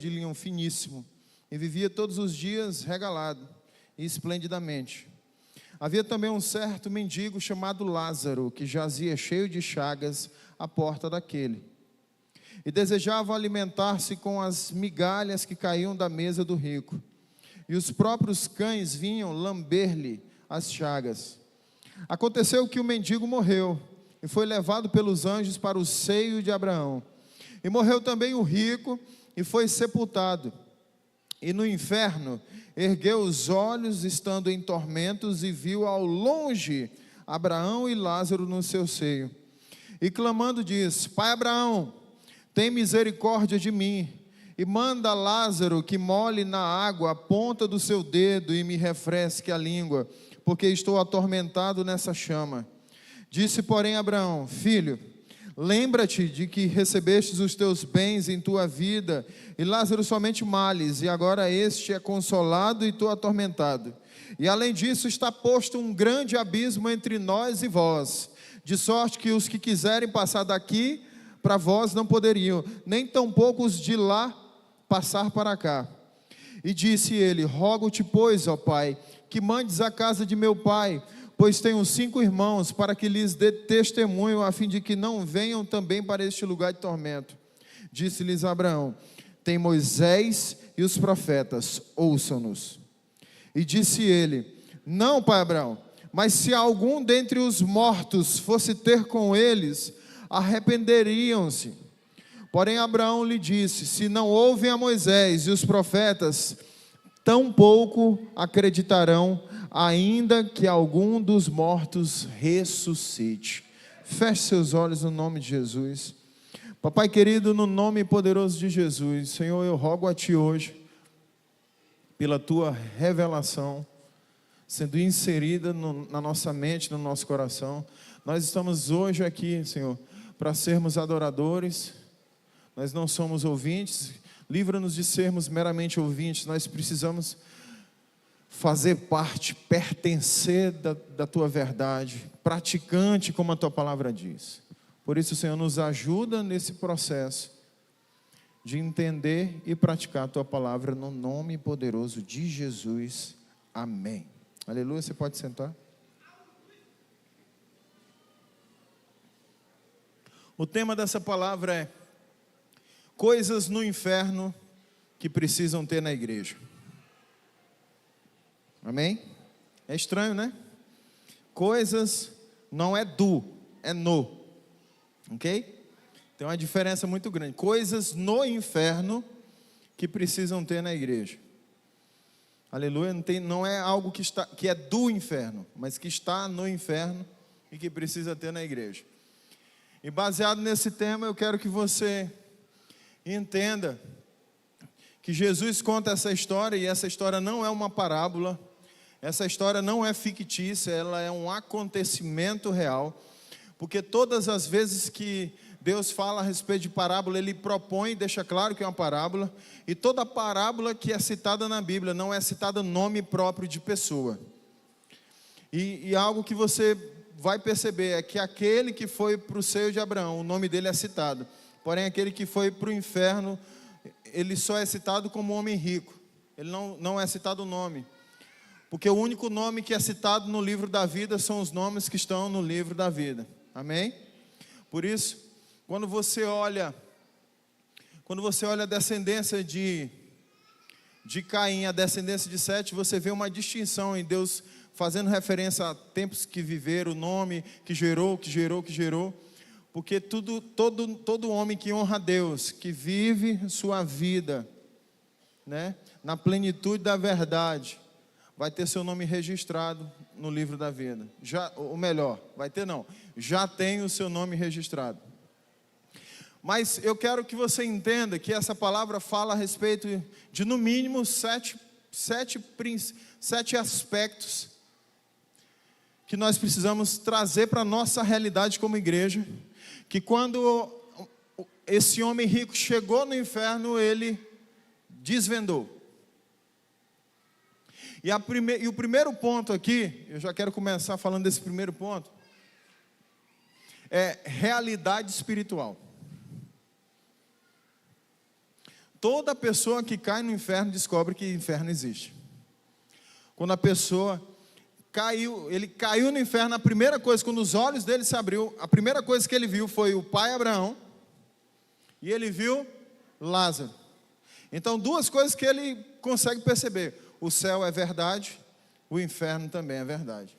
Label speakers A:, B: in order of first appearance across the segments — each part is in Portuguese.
A: de linho finíssimo, e vivia todos os dias regalado e esplendidamente. Havia também um certo mendigo chamado Lázaro, que jazia cheio de chagas à porta daquele, e desejava alimentar-se com as migalhas que caíam da mesa do rico, e os próprios cães vinham lamber-lhe as chagas. Aconteceu que o mendigo morreu, e foi levado pelos anjos para o seio de Abraão. E morreu também o rico, e foi sepultado. E no inferno ergueu os olhos, estando em tormentos, e viu ao longe Abraão e Lázaro no seu seio. E clamando diz: Pai Abraão, tem misericórdia de mim, e manda Lázaro que molhe na água a ponta do seu dedo e me refresque a língua, porque estou atormentado nessa chama. Disse, porém, Abraão: Filho, lembra-te de que recebestes os teus bens em tua vida, e Lázaro somente males, e agora este é consolado e tu atormentado. E além disso está posto um grande abismo entre nós e vós, de sorte que os que quiserem passar daqui para vós não poderiam, nem tampouco os de lá passar para cá. E disse ele: Rogo-te, pois, ó Pai, que mandes à casa de meu pai, pois tenho 5 irmãos, para que lhes dê testemunho, a fim de que não venham também para este lugar de tormento. Disse-lhes Abraão: Tem Moisés e os profetas, ouçam-nos. E disse ele: Não, pai Abraão, mas se algum dentre os mortos fosse ter com eles, arrependeriam-se. Porém Abraão lhe disse: Se não ouvem a Moisés e os profetas, tampouco acreditarão, ainda que algum dos mortos ressuscite. Feche seus olhos no nome de Jesus. Papai querido, no nome poderoso de Jesus, Senhor, eu rogo a Ti hoje, pela Tua revelação, sendo inserida na nossa mente, no nosso coração. Nós estamos hoje aqui, Senhor, para sermos adoradores. Nós não somos ouvintes. Livra-nos de sermos meramente ouvintes. Nós precisamos fazer parte, pertencer da Tua verdade, praticante como a Tua palavra diz. Por isso, Senhor, nos ajuda nesse processo de entender e praticar a Tua palavra, no nome poderoso de Jesus. Amém. Aleluia. Você pode sentar. O tema dessa palavra é coisas no inferno que precisam ter na igreja. Amém? É estranho, né? Coisas não é do, é no. Ok? Tem uma diferença muito grande. Coisas no inferno que precisam ter na igreja. Aleluia. Não é algo que é do inferno, mas que está no inferno e que precisa ter na igreja. E baseado nesse tema, eu quero que você entenda que Jesus conta essa história, e essa história não é uma parábola, essa história não é fictícia, ela é um acontecimento real, porque todas as vezes que Deus fala a respeito de parábola, Ele propõe e deixa claro que é uma parábola, e toda parábola que é citada na Bíblia, não é citada nome próprio de pessoa. E algo que você vai perceber é que aquele que foi para o seio de Abraão, o nome dele é citado. Porém, aquele que foi para o inferno, ele só é citado como homem rico. Ele não é citado o nome. Porque o único nome que é citado no livro da vida são os nomes que estão no livro da vida. Amém? Por isso, quando você olha a descendência de Caim, a descendência de Sete, você vê uma distinção em Deus fazendo referência a tempos que viveram, o nome que gerou. Porque todo homem que honra a Deus, que vive sua vida, né, na plenitude da verdade, vai ter seu nome registrado no livro da vida. Já tem o seu nome registrado. Mas eu quero que você entenda que essa palavra fala a respeito de no mínimo sete aspectos que nós precisamos trazer para a nossa realidade como igreja, que quando esse homem rico chegou no inferno, ele desvendou. E o primeiro ponto aqui, eu já quero começar falando desse primeiro ponto, é realidade espiritual. Toda pessoa que cai no inferno descobre que inferno existe. Quando a pessoa ele caiu no inferno, a primeira coisa, quando os olhos dele se abriu, a primeira coisa que ele viu foi o pai Abraão, e ele viu Lázaro. Então, duas coisas que ele consegue perceber: o céu é verdade, o inferno também é verdade.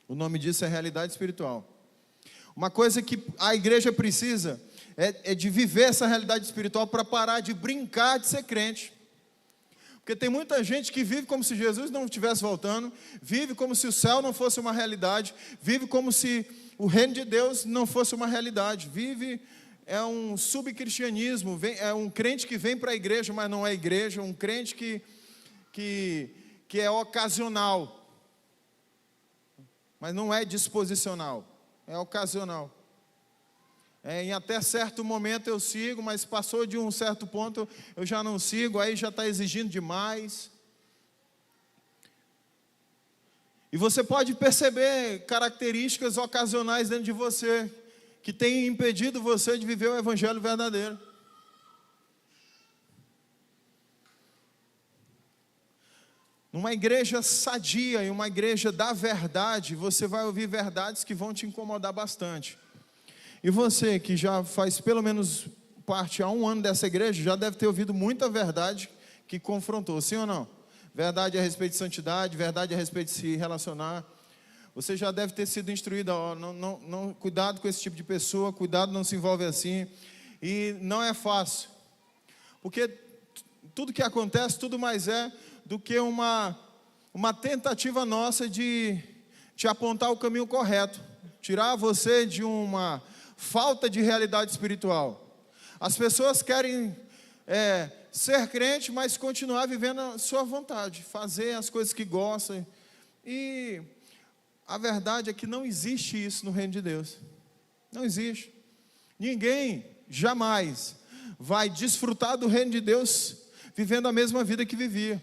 A: O nome disso é realidade espiritual. Uma coisa que a igreja precisa é de viver essa realidade espiritual para parar de brincar de ser crente. Porque tem muita gente que vive como se Jesus não estivesse voltando, vive como se o céu não fosse uma realidade, vive como se o reino de Deus não fosse uma realidade, é um subcristianismo, é um crente que vem para a igreja, mas não é igreja, um crente que é ocasional, mas não é disposicional, é ocasional. Em até certo momento eu sigo, mas passou de um certo ponto eu já não sigo, aí já está exigindo demais. E você pode perceber características ocasionais dentro de você, que têm impedido você de viver o evangelho verdadeiro. Numa igreja sadia, em uma igreja da verdade, você vai ouvir verdades que vão te incomodar bastante. E você que já faz pelo menos parte há um ano dessa igreja, já deve ter ouvido muita verdade que confrontou, sim ou não? Verdade a respeito de santidade, verdade a respeito de se relacionar. Você já deve ter sido instruído, cuidado com esse tipo de pessoa, cuidado, não se envolve assim. E não é fácil, porque tudo que acontece, tudo mais é do que uma tentativa nossa de te apontar o caminho correto, tirar você de uma falta de realidade espiritual. As pessoas querem ser crente, mas continuar vivendo a sua vontade, fazer as coisas que gostam. E a verdade é que não existe isso no reino de Deus. Não existe. Ninguém jamais vai desfrutar do reino de Deus vivendo a mesma vida que vivia.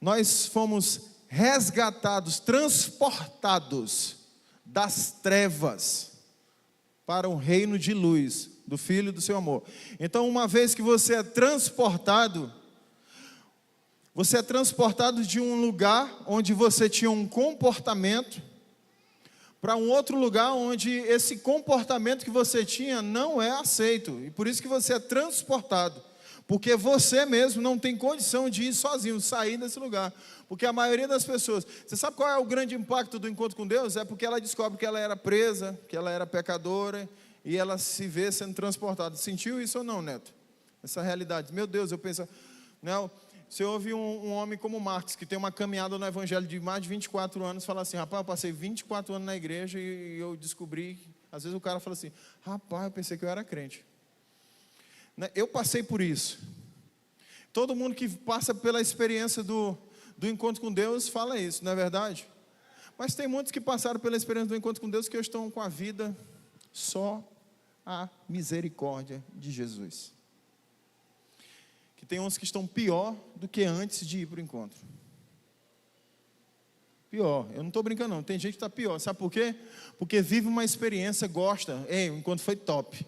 A: Nós fomos resgatados, transportados das trevas para um reino de luz, do Filho e do seu amor. Então, uma vez que você é transportado de um lugar onde você tinha um comportamento, para um outro lugar onde esse comportamento que você tinha não é aceito, e por isso que você é transportado, porque você mesmo não tem condição de ir sozinho, sair desse lugar. Porque a maioria das pessoas, você sabe qual é o grande impacto do encontro com Deus? É porque ela descobre que ela era presa, que ela era pecadora, e ela se vê sendo transportada. Sentiu isso ou não, Neto? Essa realidade. Meu Deus, eu penso, não, você ouve um homem como Marcos, que tem uma caminhada no evangelho de mais de 24 anos, fala assim: rapaz, eu passei 24 anos na igreja e eu descobri, às vezes o cara fala assim: rapaz, eu pensei que eu era crente. Eu passei por isso. Todo mundo que passa pela experiência do encontro com Deus fala isso, não é verdade? Mas tem muitos que passaram pela experiência do encontro com Deus que estão com a vida só a misericórdia de Jesus. Que tem uns que estão pior do que antes de ir para o encontro. Pior, eu não estou brincando não, tem gente que está pior. Sabe por quê? Porque vive uma experiência, gosta. O encontro foi top.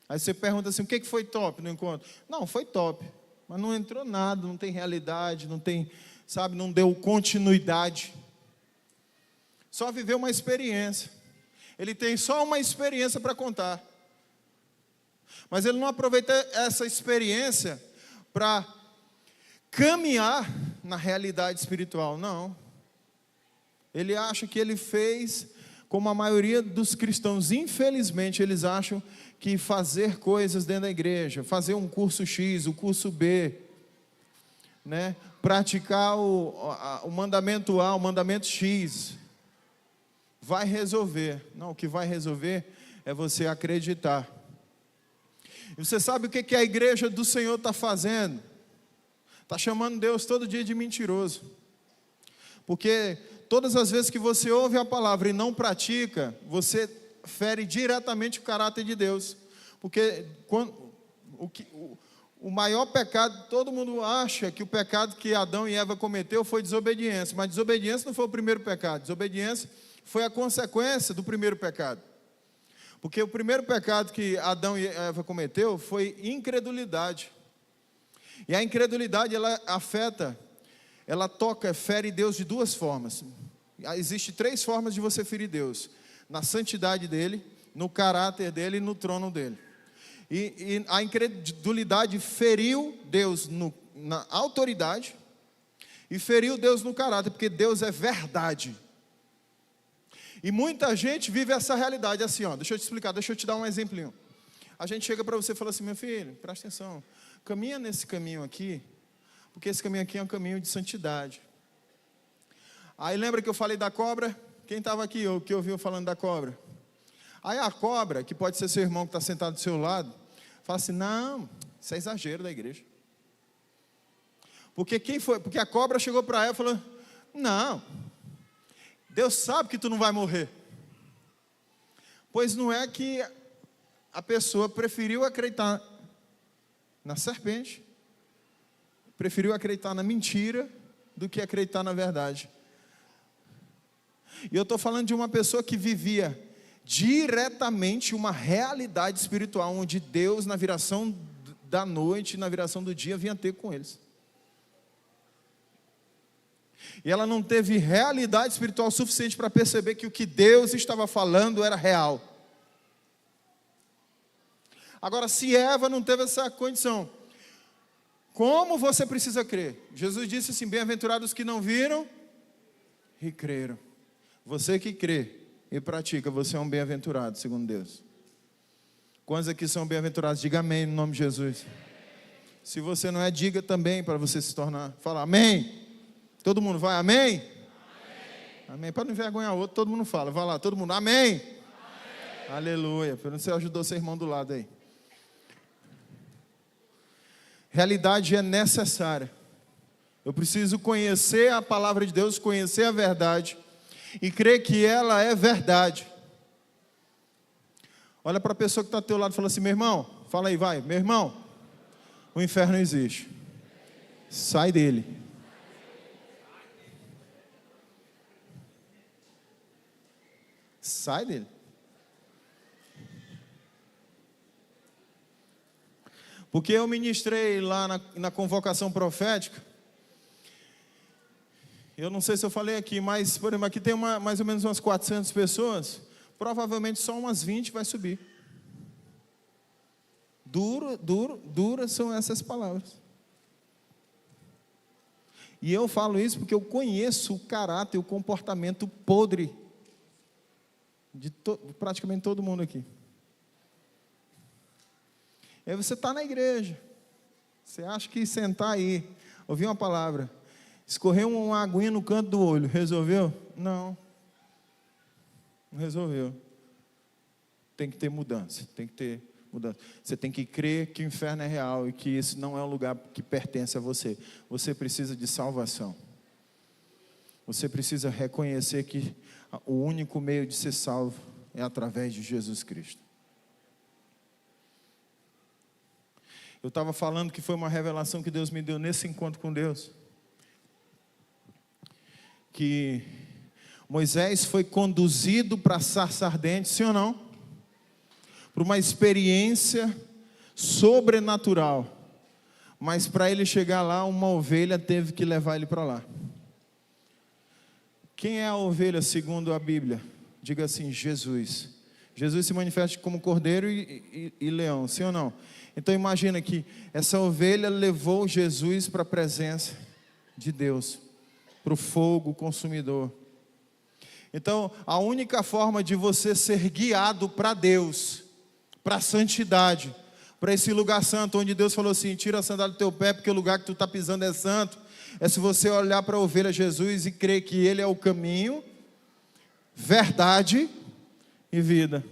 A: Aí você pergunta assim: o que foi top no encontro? Não, foi top, mas não entrou nada, não tem realidade, não tem, sabe, não deu continuidade. Só viveu uma experiência. Ele tem só uma experiência para contar. Mas ele não aproveita essa experiência para caminhar na realidade espiritual, não. Ele acha que ele fez, como a maioria dos cristãos, infelizmente, eles acham que fazer coisas dentro da igreja, fazer um curso X, o curso B, né, praticar o mandamento A, o mandamento X, vai resolver. Não, o que vai resolver é você acreditar. E você sabe o que a igreja do Senhor está fazendo? Está chamando Deus todo dia de mentiroso. Porque todas as vezes que você ouve a palavra e não pratica, você fere diretamente o caráter de Deus. Porque o maior pecado, todo mundo acha que o pecado que Adão e Eva cometeu foi desobediência, mas desobediência não foi o primeiro pecado, desobediência foi a consequência do primeiro pecado. Porque o primeiro pecado que Adão e Eva cometeu foi incredulidade. E a incredulidade, ela afeta, ela toca, fere Deus de duas formas. Existem 3 formas de você ferir Deus: na santidade dele, no caráter dele e no trono dele. E a incredulidade feriu Deus na autoridade e feriu Deus no caráter, porque Deus é verdade. E muita gente vive essa realidade assim, ó. Deixa eu te explicar, deixa eu te dar um exemplinho. A gente chega para você e fala assim: meu filho, presta atenção, caminha nesse caminho aqui, porque esse caminho aqui é um caminho de santidade. Aí lembra que eu falei da cobra? Quem estava aqui, ou que ouviu falando da cobra? Aí a cobra, que pode ser seu irmão que está sentado do seu lado, fala assim: não, isso é exagero da igreja. Porque quem foi? Porque a cobra chegou para ela e falou: não, Deus sabe que tu não vai morrer. Pois não é que a pessoa preferiu acreditar na serpente, preferiu acreditar na mentira, do que acreditar na verdade. E eu estou falando de uma pessoa que vivia diretamente uma realidade espiritual, onde Deus, na viração da noite, na viração do dia, vinha ter com eles. E ela não teve realidade espiritual suficiente para perceber que o que Deus estava falando era real. Agora, se Eva não teve essa condição, como você precisa crer? Jesus disse assim: bem-aventurados que não viram e creram. Você que crê e pratica, você é um bem-aventurado, segundo Deus. Quantos aqui são bem-aventurados? Diga amém no nome de Jesus. Se você não é, diga também, para você se tornar. Fala amém. Todo mundo vai, amém? Amém. Amém. Para não envergonhar o outro, todo mundo fala. Vai lá, todo mundo, amém. Amém. Aleluia. Pelo menos você ajudou seu irmão do lado aí. Realidade é necessária. Eu preciso conhecer a palavra de Deus, conhecer a verdade e crer que ela é verdade. Olha para a pessoa que está ao teu lado e fala assim: meu irmão, fala aí, vai, meu irmão, o inferno não existe. Sai dele. Sai dele. Porque eu ministrei lá na convocação profética. Eu não sei se eu falei aqui, mas por exemplo, aqui tem mais ou menos umas 400 pessoas. Provavelmente só umas 20 vai subir. Duras são essas palavras. E eu falo isso porque eu conheço o caráter, o comportamento podre de praticamente todo mundo aqui. E aí você está na igreja, você acha que sentar aí, ouvir uma palavra, escorreu uma aguinha no canto do olho, resolveu? Não resolveu. Tem que ter mudança, Você tem que crer que o inferno é real e que esse não é um lugar que pertence a você. Você precisa de salvação. Você precisa reconhecer que o único meio de ser salvo é através de Jesus Cristo. Eu estava falando que foi uma revelação que Deus me deu nesse encontro com Deus. Que Moisés foi conduzido para a sarça ardente, sim ou não? Por uma experiência sobrenatural. Mas para ele chegar lá, uma ovelha teve que levar ele para lá. Quem é a ovelha segundo a Bíblia? Diga assim: Jesus. Jesus se manifesta como cordeiro e leão, sim ou não? Então imagina que essa ovelha levou Jesus para a presença de Deus, para o fogo consumidor. Então a única forma de você ser guiado para Deus, para a santidade, para esse lugar santo, onde Deus falou assim: tira a sandália do teu pé, porque o lugar que tu está pisando é santo, é se você olhar para a ovelha Jesus e crer que Ele é o caminho, verdade e vida.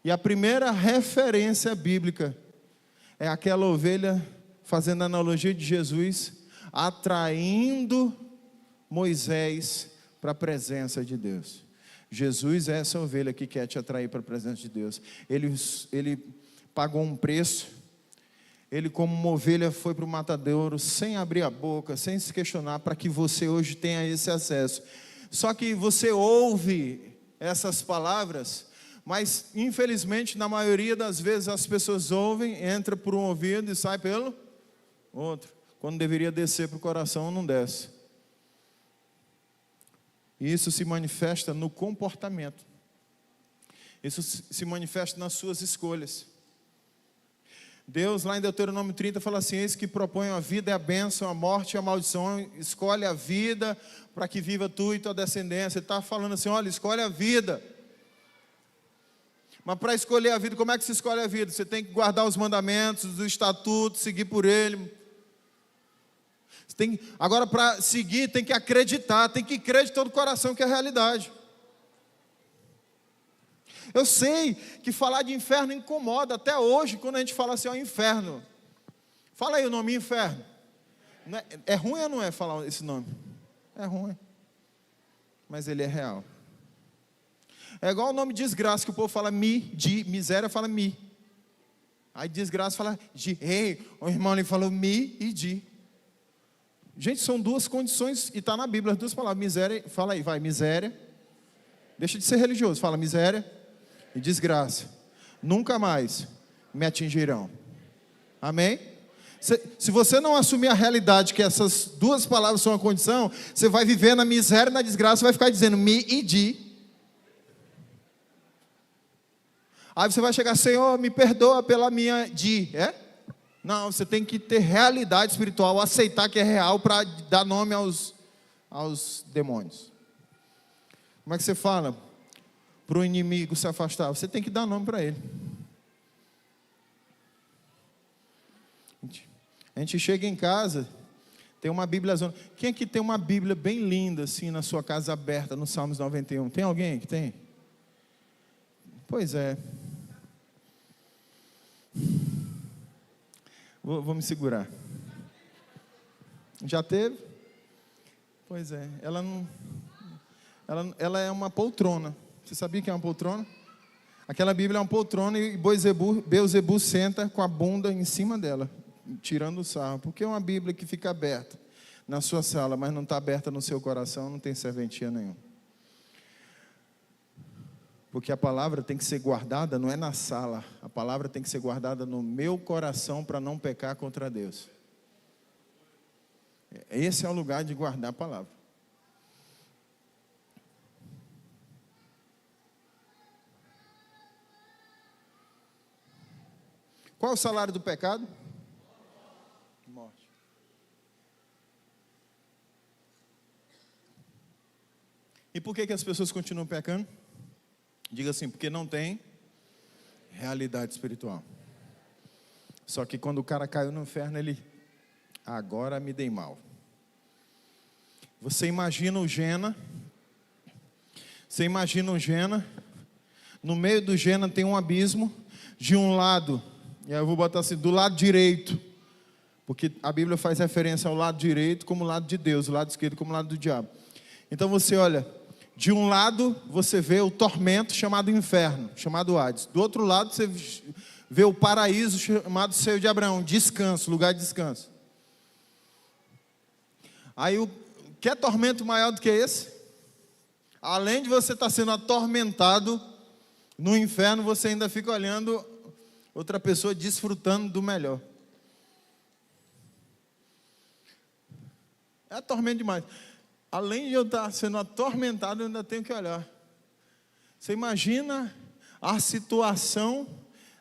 A: E a primeira referência bíblica é aquela ovelha, fazendo a analogia de Jesus, atraindo Moisés para a presença de Deus. Jesus é essa ovelha que quer te atrair para a presença de Deus. Ele pagou um preço. Ele, como uma ovelha, foi para o matadouro sem abrir a boca, sem se questionar, para que você hoje tenha esse acesso. Só que você ouve essas palavras, Mas, infelizmente, na maioria das vezes as pessoas ouvem, entra por um ouvido e sai pelo outro. Quando deveria descer para o coração, não desce. E isso se manifesta no comportamento. Isso se manifesta nas suas escolhas. Deus, lá em Deuteronômio 30, fala assim: eis que propõe a vida e a bênção, a morte e a maldição. Escolhe a vida para que viva tu e tua descendência. Ele está falando assim: olha, escolhe a vida. Mas para escolher a vida, como é que se escolhe a vida? Você tem que guardar os mandamentos, os estatutos, seguir por ele. Agora, para seguir, tem que acreditar, tem que crer de todo o coração que é a realidade. Eu sei que falar de inferno incomoda até hoje, quando a gente fala assim, ó, inferno. Fala aí o nome inferno. É ruim ou não é falar esse nome? É ruim. Mas ele é real. É igual o nome desgraça, que o povo fala miséria fala mi. Aí desgraça fala de. Ei, o irmão ali falou mi e de. Gente, são duas condições, e está na Bíblia, as duas palavras. Miséria, fala aí, vai, miséria. Deixa de ser religioso, fala miséria e desgraça. Nunca mais me atingirão. Amém? Se você não assumir a realidade que essas duas palavras são a condição, você vai viver na miséria e na desgraça, vai ficar dizendo mi e de. Aí você vai chegar, Senhor, me perdoa pela minha de. Não, você tem que ter realidade espiritual, aceitar que é real para dar nome aos demônios. Como é que você fala para o inimigo se afastar? Você tem que dar nome para ele. A gente chega em casa, tem uma Bíblia zona. Quem aqui tem uma Bíblia bem linda assim na sua casa aberta no Salmos 91? Tem alguém que tem? Pois é. Vou me segurar. Já teve? Pois é. Ela é uma poltrona. Você sabia que é uma poltrona? Aquela Bíblia é uma poltrona e Beelzebub senta com a bunda em cima dela, tirando o sarro. Porque é uma Bíblia que fica aberta na sua sala, mas não está aberta no seu coração, não tem serventia nenhuma. Porque a palavra tem que ser guardada, não é na sala. A palavra tem que ser guardada no meu coração para não pecar contra Deus. Esse é o lugar de guardar a palavra. Qual é o salário do pecado? Morte. E por que as pessoas continuam pecando? Diga assim, porque não tem realidade espiritual. Só que quando o cara caiu no inferno, ele, agora me dei mal. Você imagina o Gena, no meio do Gena tem um abismo, de um lado, e aí eu vou botar assim, do lado direito, porque a Bíblia faz referência ao lado direito como o lado de Deus, o lado esquerdo como o lado do diabo. Então você olha, de um lado você vê o tormento chamado inferno, chamado Hades. Do outro lado você vê o paraíso chamado seio de Abraão, descanso, lugar de descanso. Aí quer tormento maior do que esse? Além de você estar sendo atormentado no inferno, você ainda fica olhando outra pessoa desfrutando do melhor. É tormento demais. Além de eu estar sendo atormentado, eu ainda tenho que olhar. Você imagina a situação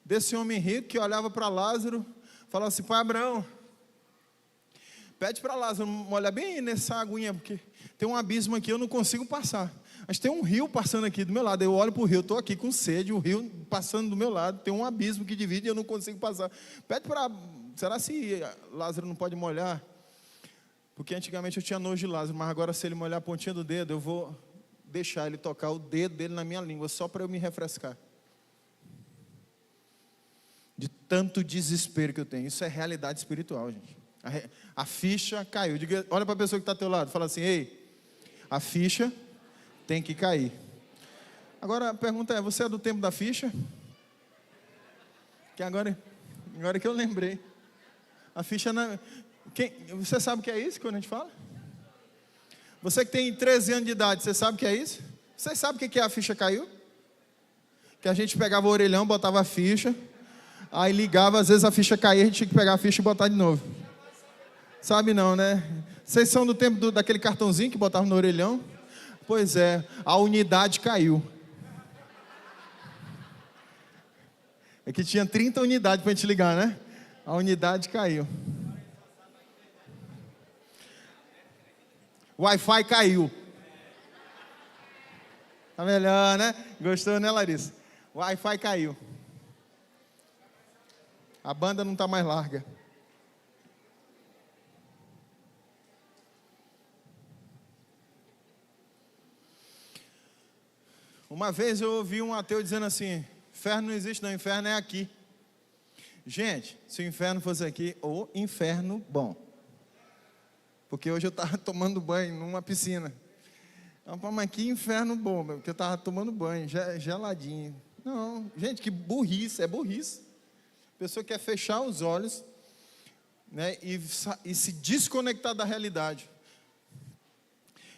A: desse homem rico que olhava para Lázaro, falava assim, pai Abraão, pede para Lázaro molhar bem nessa aguinha, porque tem um abismo aqui, eu não consigo passar. Mas tem um rio passando aqui do meu lado, eu olho para o rio, estou aqui com sede, o rio passando do meu lado, tem um abismo que divide e eu não consigo passar. Pede para, será se Lázaro não pode molhar? Porque antigamente eu tinha nojo de Lázaro, mas agora se ele molhar a pontinha do dedo, eu vou deixar ele tocar o dedo dele na minha língua, só para eu me refrescar. De tanto desespero que eu tenho. Isso é realidade espiritual, gente. A ficha caiu. Diga, olha para a pessoa que está ao teu lado, fala assim, ei, a ficha tem que cair. Agora a pergunta é, você é do tempo da ficha? Que agora que eu lembrei. A ficha não... Você sabe o que é isso quando a gente fala? Você que tem 13 anos de idade, você sabe o que é isso? Você sabe o que é a ficha caiu? que a gente pegava o orelhão, botava a ficha, aí ligava, às vezes a ficha caía, a gente tinha que pegar a ficha e botar de novo. Sabe não, né? Vocês são do tempo daquele cartãozinho que botava no orelhão? Pois é, a unidade caiu. É que tinha 30 unidades para a gente ligar, né? A unidade caiu. O Wi-Fi caiu. Tá melhor, né? Gostou, né, Larissa? O Wi-Fi caiu. A banda não está mais larga. Uma vez eu ouvi um ateu dizendo assim: inferno não existe não, inferno é aqui. Gente, se o inferno fosse aqui, o inferno bom. Porque hoje eu estava tomando banho numa piscina. Mas que inferno bom, porque eu estava tomando banho, geladinho. Não, gente, que burrice, é burrice. A pessoa quer fechar os olhos, né, e se desconectar da realidade.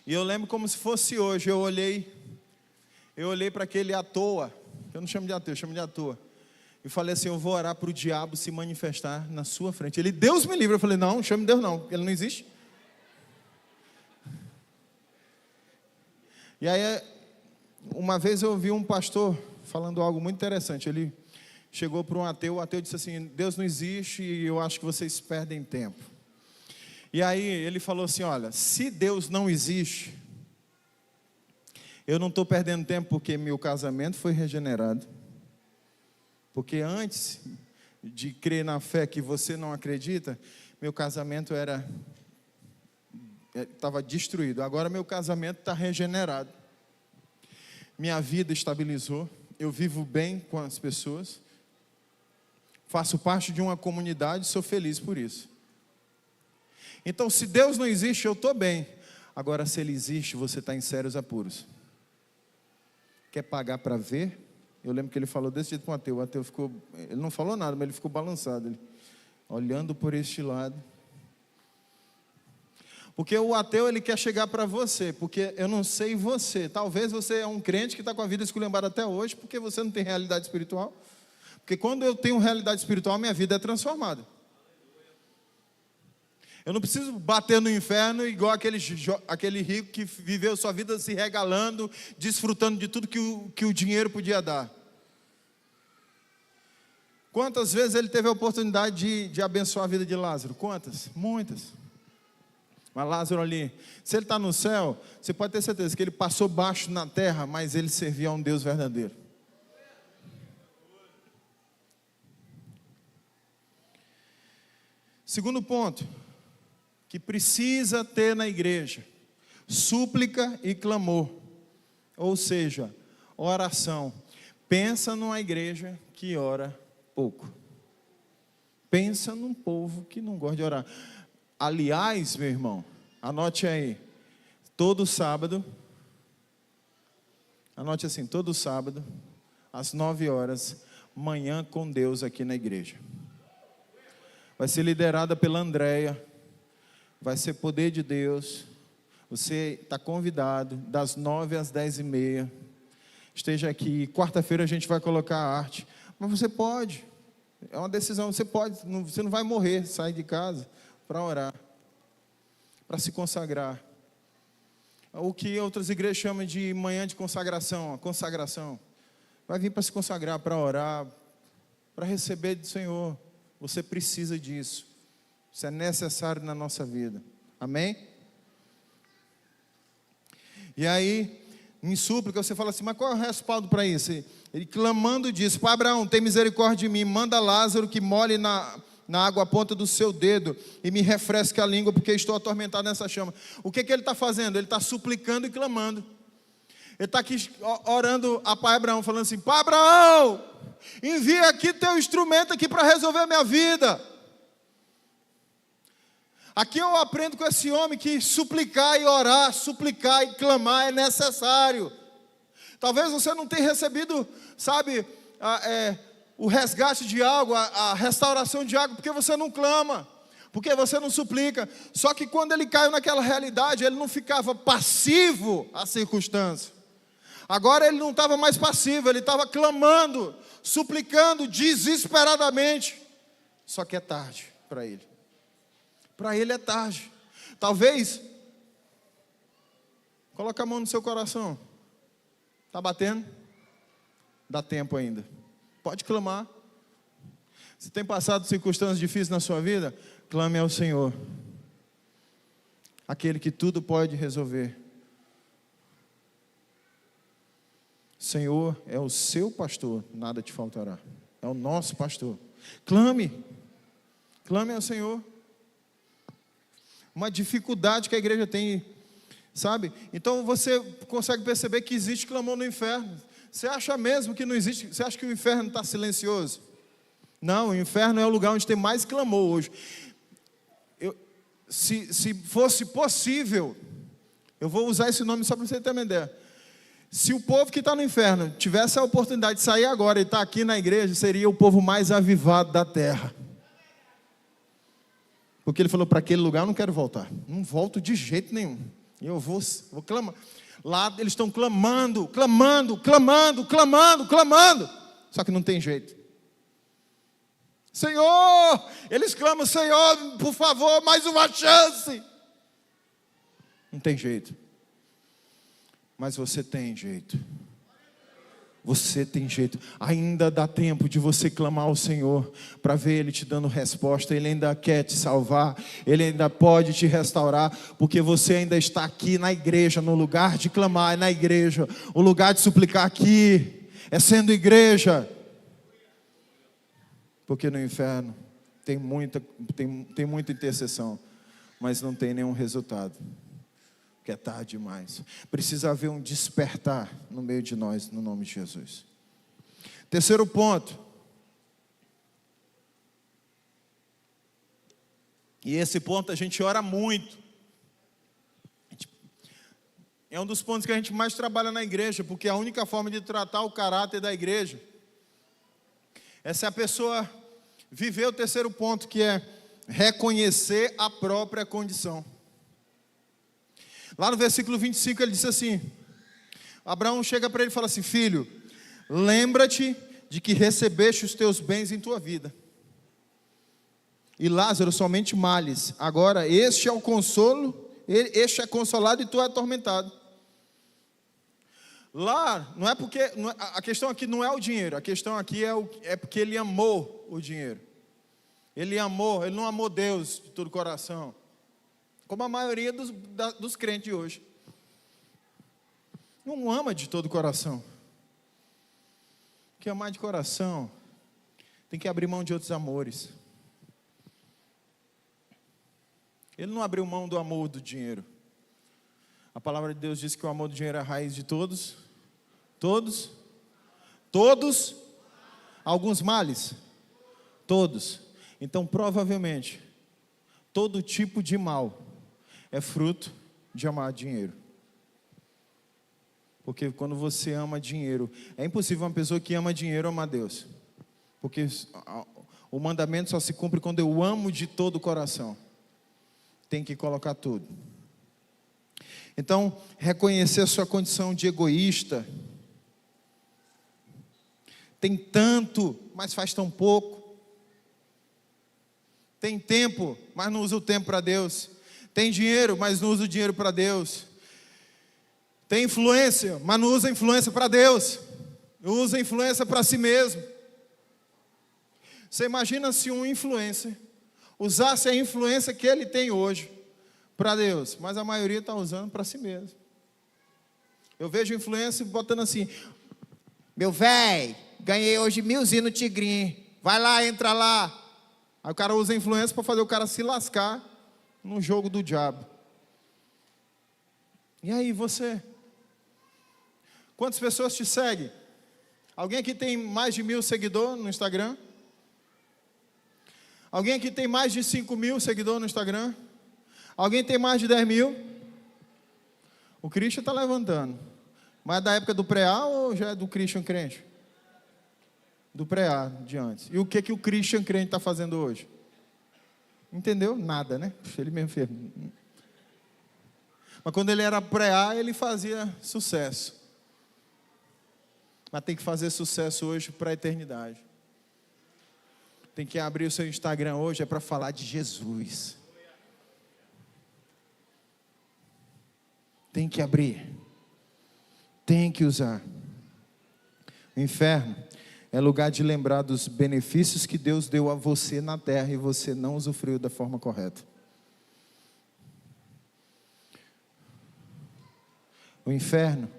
A: E eu lembro como se fosse hoje, eu olhei para aquele à toa, eu não chamo de ateu, eu chamo de à toa. E falei assim: eu vou orar para o diabo se manifestar na sua frente. Ele, Deus me livre. Eu falei: não, chame Deus não, ele não existe. E aí, uma vez eu ouvi um pastor falando algo muito interessante. Ele chegou para um ateu, o ateu disse assim: Deus não existe e eu acho que vocês perdem tempo. E aí ele falou assim: olha, se Deus não existe, eu não estou perdendo tempo porque meu casamento foi regenerado. Porque antes de crer na fé que você não acredita, meu casamento estava destruído. Agora meu casamento está regenerado. Minha vida estabilizou. Eu vivo bem com as pessoas. Faço parte de uma comunidade, sou feliz por isso. Então, se Deus não existe, eu estou bem. Agora, se Ele existe, você está em sérios apuros. Quer pagar para ver? Eu lembro que ele falou desse jeito com o ateu. O ateu ficou, ele não falou nada, mas ele ficou balançado. Ele, olhando por este lado. Porque o ateu, ele quer chegar para você, porque eu não sei você. Talvez você é um crente que está com a vida esculhambada até hoje, porque você não tem realidade espiritual. Porque quando eu tenho realidade espiritual, minha vida é transformada. Eu não preciso bater no inferno igual aquele rico que viveu sua vida se regalando, desfrutando de tudo que o dinheiro podia dar. Quantas vezes ele teve a oportunidade de abençoar a vida de Lázaro? Quantas? Muitas. Mas Lázaro ali, se ele está no céu, você pode ter certeza que ele passou baixo na terra, mas ele servia a um Deus verdadeiro. Segundo ponto, que precisa ter na igreja: súplica e clamor, ou seja, oração. Pensa numa igreja que ora pouco. Pensa num povo que não gosta de orar. Aliás, meu irmão, anote aí, todo sábado, anote assim, todo sábado, às 9 horas, manhã com Deus aqui na igreja. Vai ser liderada pela Andréia. Vai ser poder de Deus. Você está convidado das 9 às 10h30. Esteja aqui. Quarta-feira a gente vai colocar a arte. Mas você pode. É uma decisão. Você pode. Você não vai morrer. Sair de casa para orar. Para se consagrar. O que outras igrejas chamam de manhã de consagração. A consagração. Vai vir para se consagrar, para orar. Para receber do Senhor. Você precisa disso. Isso é necessário na nossa vida. Amém? E aí, em súplica, você fala assim: mas qual é o respaldo para isso? Ele clamando diz: Pai Abraão, tem misericórdia de mim. Manda Lázaro que molhe na água a ponta do seu dedo e me refresque a língua, porque estou atormentado nessa chama. O que ele está fazendo? Ele está suplicando e clamando. Ele está aqui orando a Pai Abraão, falando assim: Pai Abraão, envia aqui teu instrumento aqui para resolver a minha vida. Aqui eu aprendo com esse homem que suplicar e orar, suplicar e clamar é necessário. Talvez você não tenha recebido, sabe, o resgate de algo, a restauração de algo, porque você não clama, porque você não suplica. Só que quando ele caiu naquela realidade, ele não ficava passivo à circunstância. Agora ele não estava mais passivo, ele estava clamando, suplicando desesperadamente. Só que é tarde para ele. Para ele é tarde. Talvez, coloca a mão no seu coração. Está batendo? Dá tempo ainda. Pode clamar. Se tem passado circunstâncias difíceis na sua vida, clame ao Senhor. Aquele que tudo pode resolver. Senhor é o seu pastor, nada te faltará. É o nosso pastor. Clame. Clame ao Senhor. Uma dificuldade que a igreja tem, sabe? Então você consegue perceber que existe clamor no inferno. Você acha mesmo que não existe? Você acha que o inferno está silencioso? Não, o inferno é o lugar onde tem mais clamor hoje. Se fosse possível, eu vou usar esse nome só para você ter uma ideia. Se o povo que está no inferno tivesse a oportunidade de sair agora e estar aqui na igreja, seria o povo mais avivado da terra. Porque ele falou, para aquele lugar eu não quero voltar. Não volto de jeito nenhum. Eu vou clamar. Lá eles estão clamando. Só que não tem jeito. Senhor, eles clamam, Senhor, por favor, mais uma chance. Não tem jeito. Mas você tem jeito. Você tem jeito. Ainda dá tempo de você clamar ao Senhor, para ver Ele te dando resposta. Ele ainda quer te salvar. Ele ainda pode te restaurar, porque você ainda está aqui na igreja, no lugar de clamar é na igreja. O lugar de suplicar aqui é sendo igreja. Porque no inferno tem muita intercessão, mas não tem nenhum resultado. Porque é tarde demais. Precisa haver um despertar no meio de nós, no nome de Jesus. Terceiro ponto. E esse ponto a gente ora muito. É um dos pontos que a gente mais trabalha na igreja, porque é a única forma de tratar o caráter da igreja. Essa é a pessoa viver o terceiro ponto, que é reconhecer a própria condição. Lá no versículo 25 ele disse assim, Abraão chega para ele e fala assim, filho, lembra-te de que recebeste os teus bens em tua vida, e Lázaro somente males. Agora este é o consolo, este é consolado e tu é atormentado. Lá, não é porque, a questão aqui não é o dinheiro, a questão aqui é porque ele amou o dinheiro. Ele não amou Deus de todo o coração, como a maioria dos crentes de hoje. Não ama de todo o coração. Porque amar de coração tem que abrir mão de outros amores. Ele não abriu mão do amor do dinheiro. A palavra de Deus diz que o amor do dinheiro é a raiz de todos, alguns males, todos. Então provavelmente todo tipo de mal é fruto de amar dinheiro. Porque quando você ama dinheiro, é impossível uma pessoa que ama dinheiro amar Deus. Porque o mandamento só se cumpre quando eu amo de todo o coração. Tem que colocar tudo. Então, reconhecer a sua condição de egoísta. Tem tanto, mas faz tão pouco. Tem tempo, mas não usa o tempo para Deus. Tem dinheiro, mas não usa o dinheiro para Deus. Tem influência, mas não usa a influência para Deus. Usa a influência para si mesmo. Você imagina se um influencer usasse a influência que ele tem hoje para Deus, mas a maioria está usando para si mesmo. Eu vejo influência botando assim, meu véi, ganhei hoje 1000zinho no Tigrinho, vai lá, entra lá. Aí o cara usa a influência para fazer o cara se lascar num jogo do diabo. E aí você? Quantas pessoas te seguem? Alguém aqui tem mais de 1000 seguidores no Instagram? Alguém aqui tem mais de 5.000 seguidores no Instagram? Alguém tem mais de 10.000? O Christian está levantando. Mas é da época do pré-A ou já é do Christian crente? Do pré-A de antes. E o que o Christian crente está fazendo hoje? Entendeu? Nada, né? Ele mesmo fez. Mas quando ele era pré-A, ele fazia sucesso. mas tem que fazer sucesso hoje para a eternidade. Tem que abrir o seu Instagram hoje, é para falar de Jesus. Tem que abrir. Tem que usar. O inferno é lugar de lembrar dos benefícios que Deus deu a você na terra e você não usufruiu da forma correta. O inferno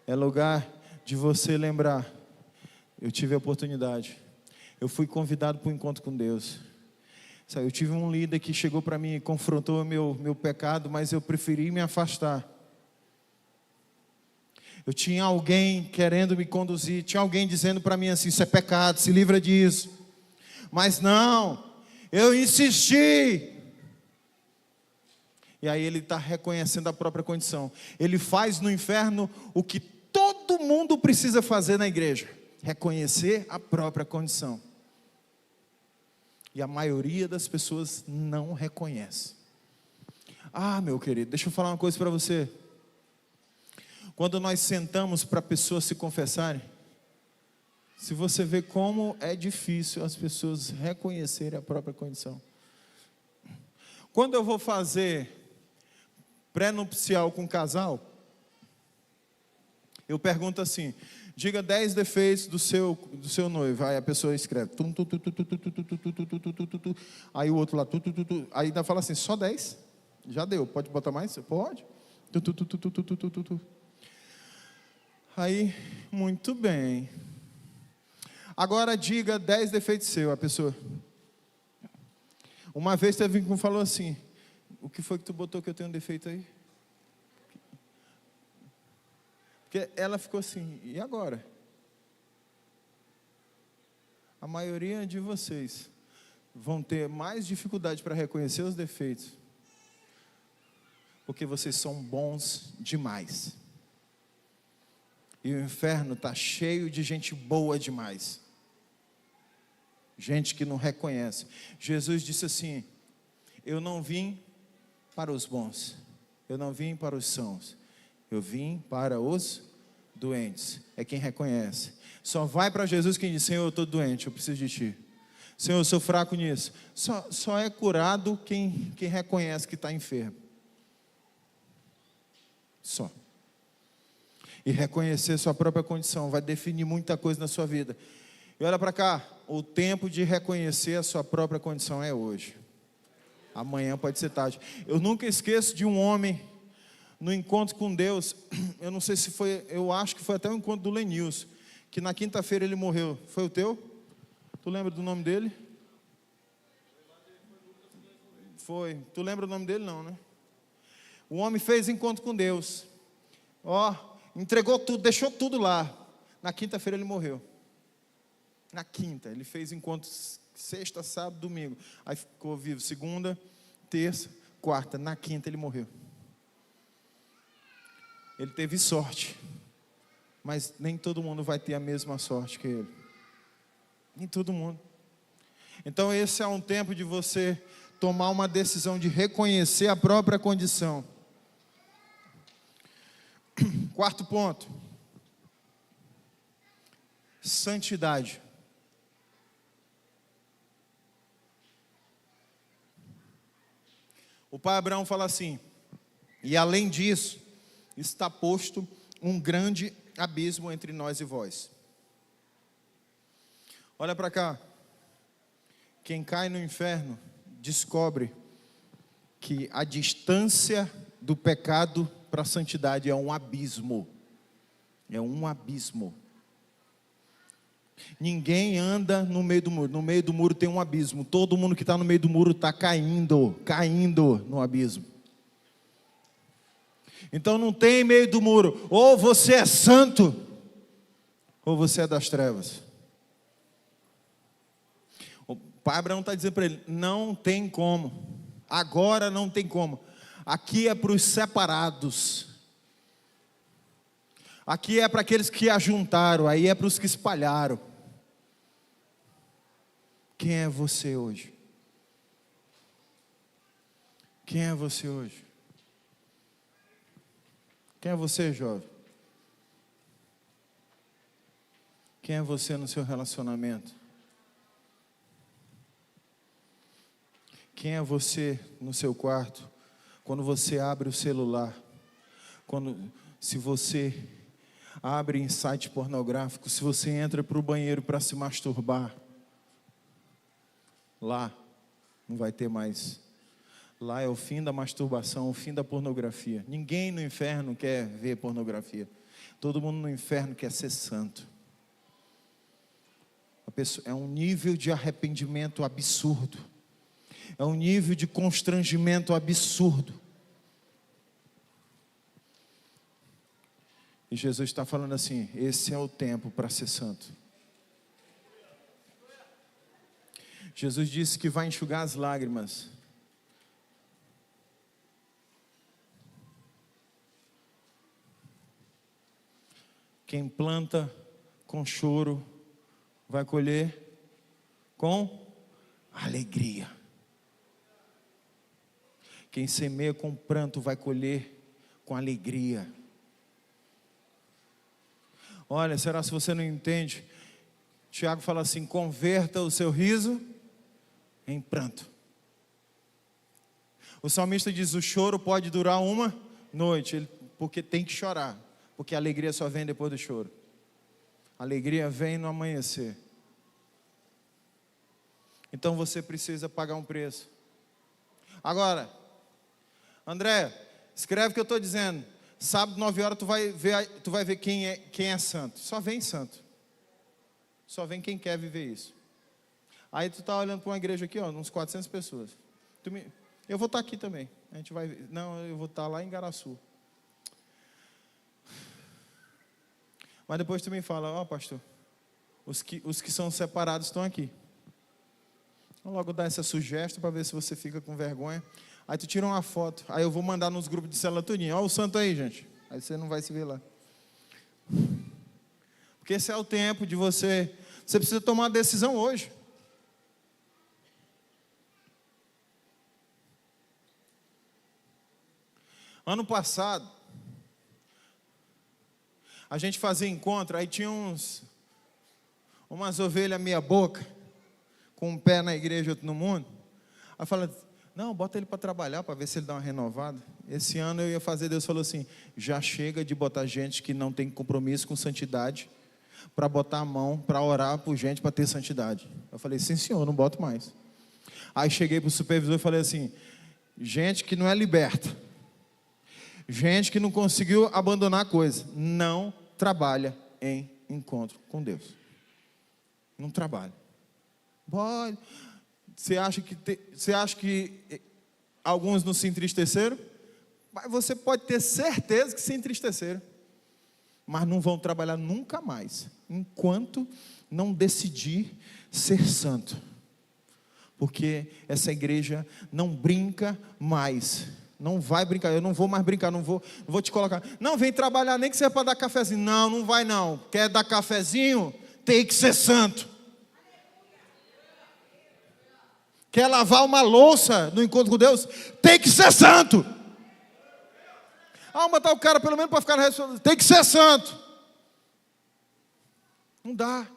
A: é lugar de você lembrar: eu tive a oportunidade, eu fui convidado para um encontro com Deus. Eu tive um líder que chegou para mim e confrontou meu pecado, mas eu preferi me afastar. Eu tinha alguém querendo me conduzir, tinha alguém dizendo para mim assim: isso é pecado, se livra disso. Mas não, eu insisti. E aí ele está reconhecendo a própria condição. Ele faz no inferno o que todo mundo precisa fazer na igreja: reconhecer a própria condição. E a maioria das pessoas não reconhece. Ah, meu querido, deixa eu falar uma coisa para você. Quando nós sentamos para pessoas se confessarem, se você vê como é difícil as pessoas reconhecerem a própria condição. Quando eu vou fazer pré-nupcial com um casal, eu pergunto assim: diga 10 defeitos do seu noivo. Aí a pessoa escreve aí o outro lá aí ainda fala assim: só 10? Já deu, pode botar mais? Pode. Aí, muito bem. Agora diga 10 defeitos seus. A pessoa, uma vez teve um que falou assim: o que foi que tu botou que eu tenho um defeito aí? Porque ela ficou assim: e agora? A maioria de vocês vão ter mais dificuldade para reconhecer os defeitos, porque vocês são bons demais. E o inferno está cheio de gente boa demais. Gente que não reconhece. Jesus disse assim: eu não vim para os bons, eu não vim para os sãos, eu vim para os doentes. É quem reconhece. Só vai para Jesus quem diz: Senhor, eu estou doente, eu preciso de Ti. Senhor, eu sou fraco nisso. Só é curado quem reconhece que está enfermo. Só. E reconhecer sua própria condição vai definir muita coisa na sua vida. E olha para cá, o tempo de reconhecer a sua própria condição é hoje. Amanhã pode ser tarde. Eu nunca esqueço de um homem no encontro com Deus. Eu não sei se foi, eu acho que foi até o encontro do Lenilson, que na quinta-feira ele morreu. Foi o teu? Tu lembra do nome dele? Foi. Tu lembra o nome dele? Não, né? O homem fez encontro com Deus. Entregou tudo, deixou tudo lá. Na quinta-feira ele morreu. Na quinta, ele fez encontros sexta, sábado, domingo. Aí ficou vivo segunda, terça, quarta. Na quinta ele morreu. Ele teve sorte. Mas nem todo mundo vai ter a mesma sorte que ele. Nem todo mundo. Então esse é um tempo de você tomar uma decisão de reconhecer a própria condição. Quarto ponto: santidade. O pai Abraão fala assim: e além disso, está posto um grande abismo entre nós e vós. Olha para cá. Quem cai no inferno descobre que a distância do pecado para a santidade é um abismo. É um abismo. Ninguém anda no meio do muro. No meio do muro tem um abismo. Todo mundo que está no meio do muro está caindo no abismo. Então não tem meio do muro. Ou você é santo, ou você é das trevas. O pai Abraão está dizendo para ele: não tem como. Agora não tem como. Aqui é para os separados. Aqui é para aqueles que ajuntaram. Aí é para os que espalharam. Quem é você hoje? Quem é você hoje? Quem é você, jovem? Quem é você no seu relacionamento? Quem é você no seu quarto? Quando você abre o celular, se você abre em site pornográfico, se você entra para o banheiro para se masturbar, lá não vai ter mais. Lá é o fim da masturbação, o fim da pornografia. Ninguém no inferno quer ver pornografia. Todo mundo no inferno quer ser santo. É um nível de arrependimento absurdo. É um nível de constrangimento absurdo. E Jesus está falando assim: esse é o tempo para ser santo. Jesus disse que vai enxugar as lágrimas. Quem planta com choro vai colher com alegria. Quem semeia com pranto vai colher com alegria. Olha, será se você não entende? Tiago fala assim: converta o seu riso em pranto. O salmista diz: o choro pode durar uma noite, porque tem que chorar, porque a alegria só vem depois do choro. A alegria vem no amanhecer. Então você precisa pagar um preço. Agora, André, escreve o que eu estou dizendo. Sábado, 9 horas, tu vai ver quem é santo. Só vem santo. Só vem quem quer viver isso. Aí tu está olhando para uma igreja aqui, ó, uns 400 pessoas. Eu vou estar aqui também. A gente vai. Não, eu vou estar lá em Garaçu. Mas depois tu me fala: ó, pastor, os que são separados estão aqui. Vou logo dar essa sugestão para ver se você fica com vergonha. Aí tu tira uma foto. Aí eu vou mandar nos grupos de célula tudinho. Ó o santo aí, gente. Aí você não vai se ver lá. Porque esse é o tempo de você. Você precisa tomar uma decisão hoje. Ano passado, a gente fazia encontro, aí tinha umas ovelhas meia boca, com um pé na igreja e outro no mundo. Aí fala: não, bota ele para trabalhar, para ver se ele dá uma renovada. Esse ano eu ia fazer, Deus falou assim: já chega de botar gente que não tem compromisso com santidade, para botar a mão, para orar por gente, para ter santidade. Eu falei: sim senhor, não boto mais. Aí cheguei para o supervisor e falei assim: gente que não é liberta, gente que não conseguiu abandonar a coisa, não trabalha em encontro com Deus. Não trabalha. Pode. Você acha que alguns não se entristeceram? Mas você pode ter certeza que se entristeceram. Mas não vão trabalhar nunca mais, enquanto não decidir ser santo. Porque essa igreja não brinca mais. Não vai brincar, eu não vou mais brincar, não vou te colocar. Não, vem trabalhar, nem que seja para dar cafezinho. Não, não vai não. Quer dar cafezinho? Tem que ser santo. Quer lavar uma louça no encontro com Deus? Tem que ser santo. Matar o cara pelo menos para ficar na restauração. Tem que ser santo. Não dá.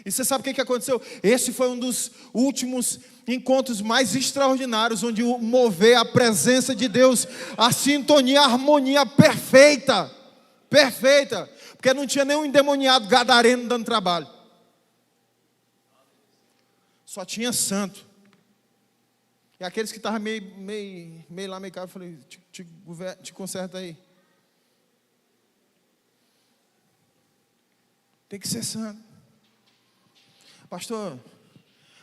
A: E você sabe o que aconteceu? Esse foi um dos últimos encontros mais extraordinários, onde o mover, a presença de Deus, a sintonia, a harmonia perfeita. Perfeita. Porque não tinha nenhum endemoniado gadareno dando trabalho. Só tinha santo. E aqueles que estavam meio lá, meio cá, eu falei: te conserta aí. Tem que ser santo. Pastor,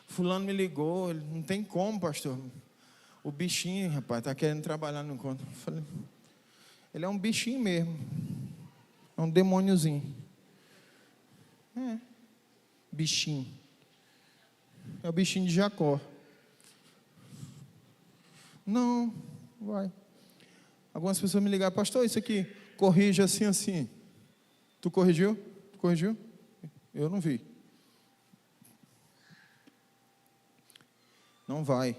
A: fulano me ligou, ele não tem como, pastor. O bichinho, rapaz, está querendo trabalhar no encontro. Eu falei: ele é um bichinho mesmo. É um demôniozinho. Bichinho. É o bichinho de Jacó. Não, vai. Algumas pessoas me ligaram: pastor, isso aqui corrige assim, assim. Tu corrigiu? Tu corrigiu? Eu não vi. Não vai.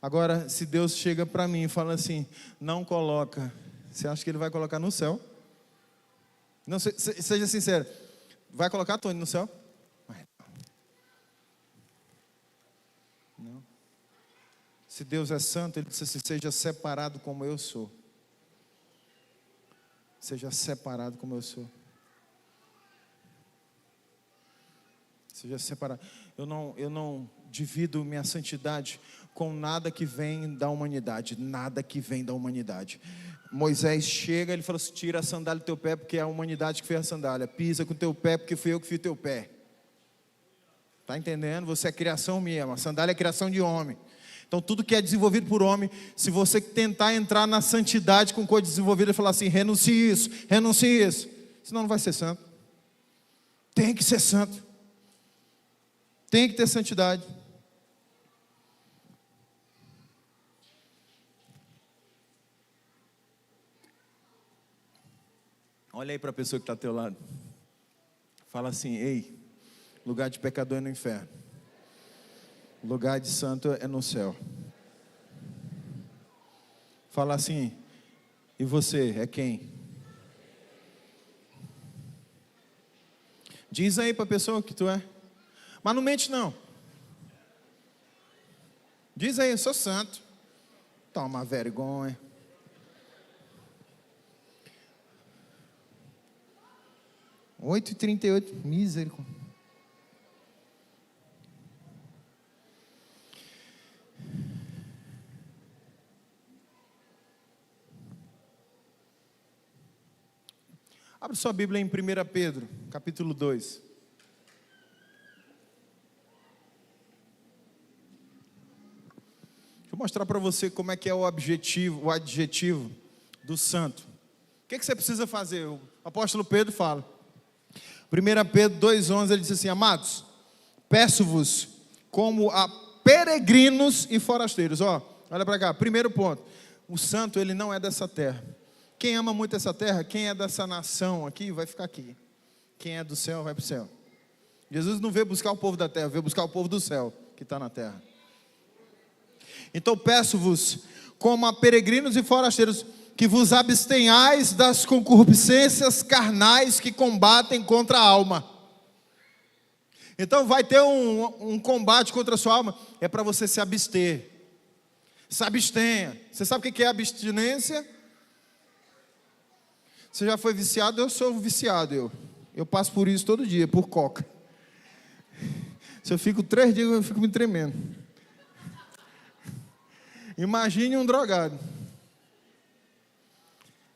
A: Agora, se Deus chega para mim e fala assim: não coloca, você acha que Ele vai colocar no céu? Não, seja sincero. Vai colocar, Tony, no céu? Não. Se Deus é santo, Ele disse assim: seja separado como eu sou. Seja separado como eu sou. Seja separado. Eu não divido minha santidade com nada que vem da humanidade. Nada que vem da humanidade. Moisés chega, ele fala assim: tira a sandália do teu pé, porque é a humanidade que fez a sandália. Pisa com o teu pé, porque fui eu que fiz o teu pé. Está entendendo? Você é criação minha. A sandália é criação de homem. Então tudo que é desenvolvido por homem, se você tentar entrar na santidade com coisa desenvolvida e falar assim: renuncie isso, senão não vai ser santo. Tem que ser santo. Tem que ter santidade. Olha aí para a pessoa que está ao teu lado. Fala assim: ei, lugar de pecador é no inferno. Lugar de santo é no céu. Fala assim: e você é quem? Diz aí para a pessoa que tu é. Mas não mente não. Diz aí: eu sou santo. Toma vergonha. Oito e 38, misericórdia. Abre sua Bíblia em 1 Pedro, capítulo 2. Deixa eu mostrar para você como é que é o adjetivo do santo. O que você precisa fazer? O apóstolo Pedro fala. 1 Pedro 2,11, ele diz assim: amados, peço-vos como a peregrinos e forasteiros. Olha para cá, primeiro ponto. O santo, ele não é dessa terra. Quem ama muito essa terra, quem é dessa nação aqui, vai ficar aqui. Quem é do céu, vai para o céu. Jesus não veio buscar o povo da terra, veio buscar o povo do céu, que está na terra. Então peço-vos, como a peregrinos e forasteiros, que vos abstenhais das concupiscências carnais que combatem contra a alma. Então vai ter um combate contra a sua alma, é para você se abster. Se abstenha. Você sabe o que é abstinência? Você já foi viciado? Eu sou viciado. Eu passo por isso todo dia, por coca. Se eu fico 3 dias, eu fico me tremendo. Imagine um drogado.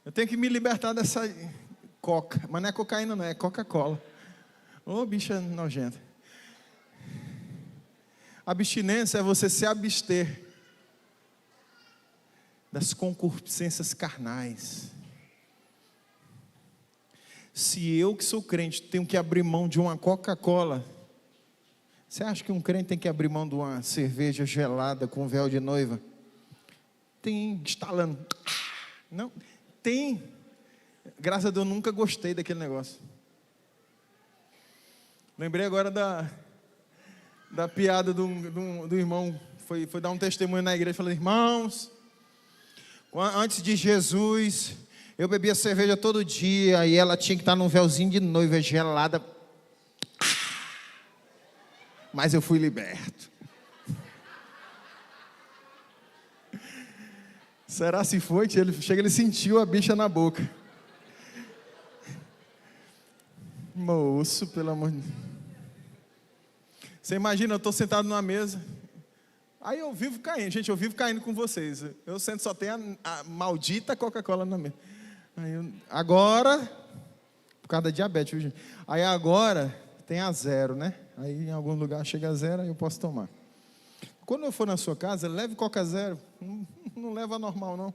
A: Eu tenho que me libertar dessa coca. Mas não é cocaína não, é Coca-Cola. Ô, bicha nojenta. Abstinência é você se abster das concupiscências carnais. Se eu que sou crente tenho que abrir mão de uma Coca-Cola, você acha que um crente tem que abrir mão de uma cerveja gelada com véu de noiva? Tem, estalando. Não, tem. Graças a Deus, eu nunca gostei daquele negócio. Lembrei agora da piada do irmão, foi dar um testemunho na igreja, falando: irmãos, antes de Jesus, eu bebia cerveja todo dia, e ela tinha que estar num véuzinho de noiva gelada, mas eu fui liberto. Será se foi? Ele sentiu a bicha na boca. Moço, pelo amor de Deus. Você imagina, eu estou sentado numa mesa, aí eu vivo caindo, gente, eu vivo caindo com vocês. Eu sento, só tem a maldita Coca-Cola na mesa. Agora, por causa da diabetes, viu, gente? Aí agora tem a 0, né? Aí em algum lugar chega a 0, aí eu posso tomar. Quando eu for na sua casa, leve Coca 0. Não leva normal, não.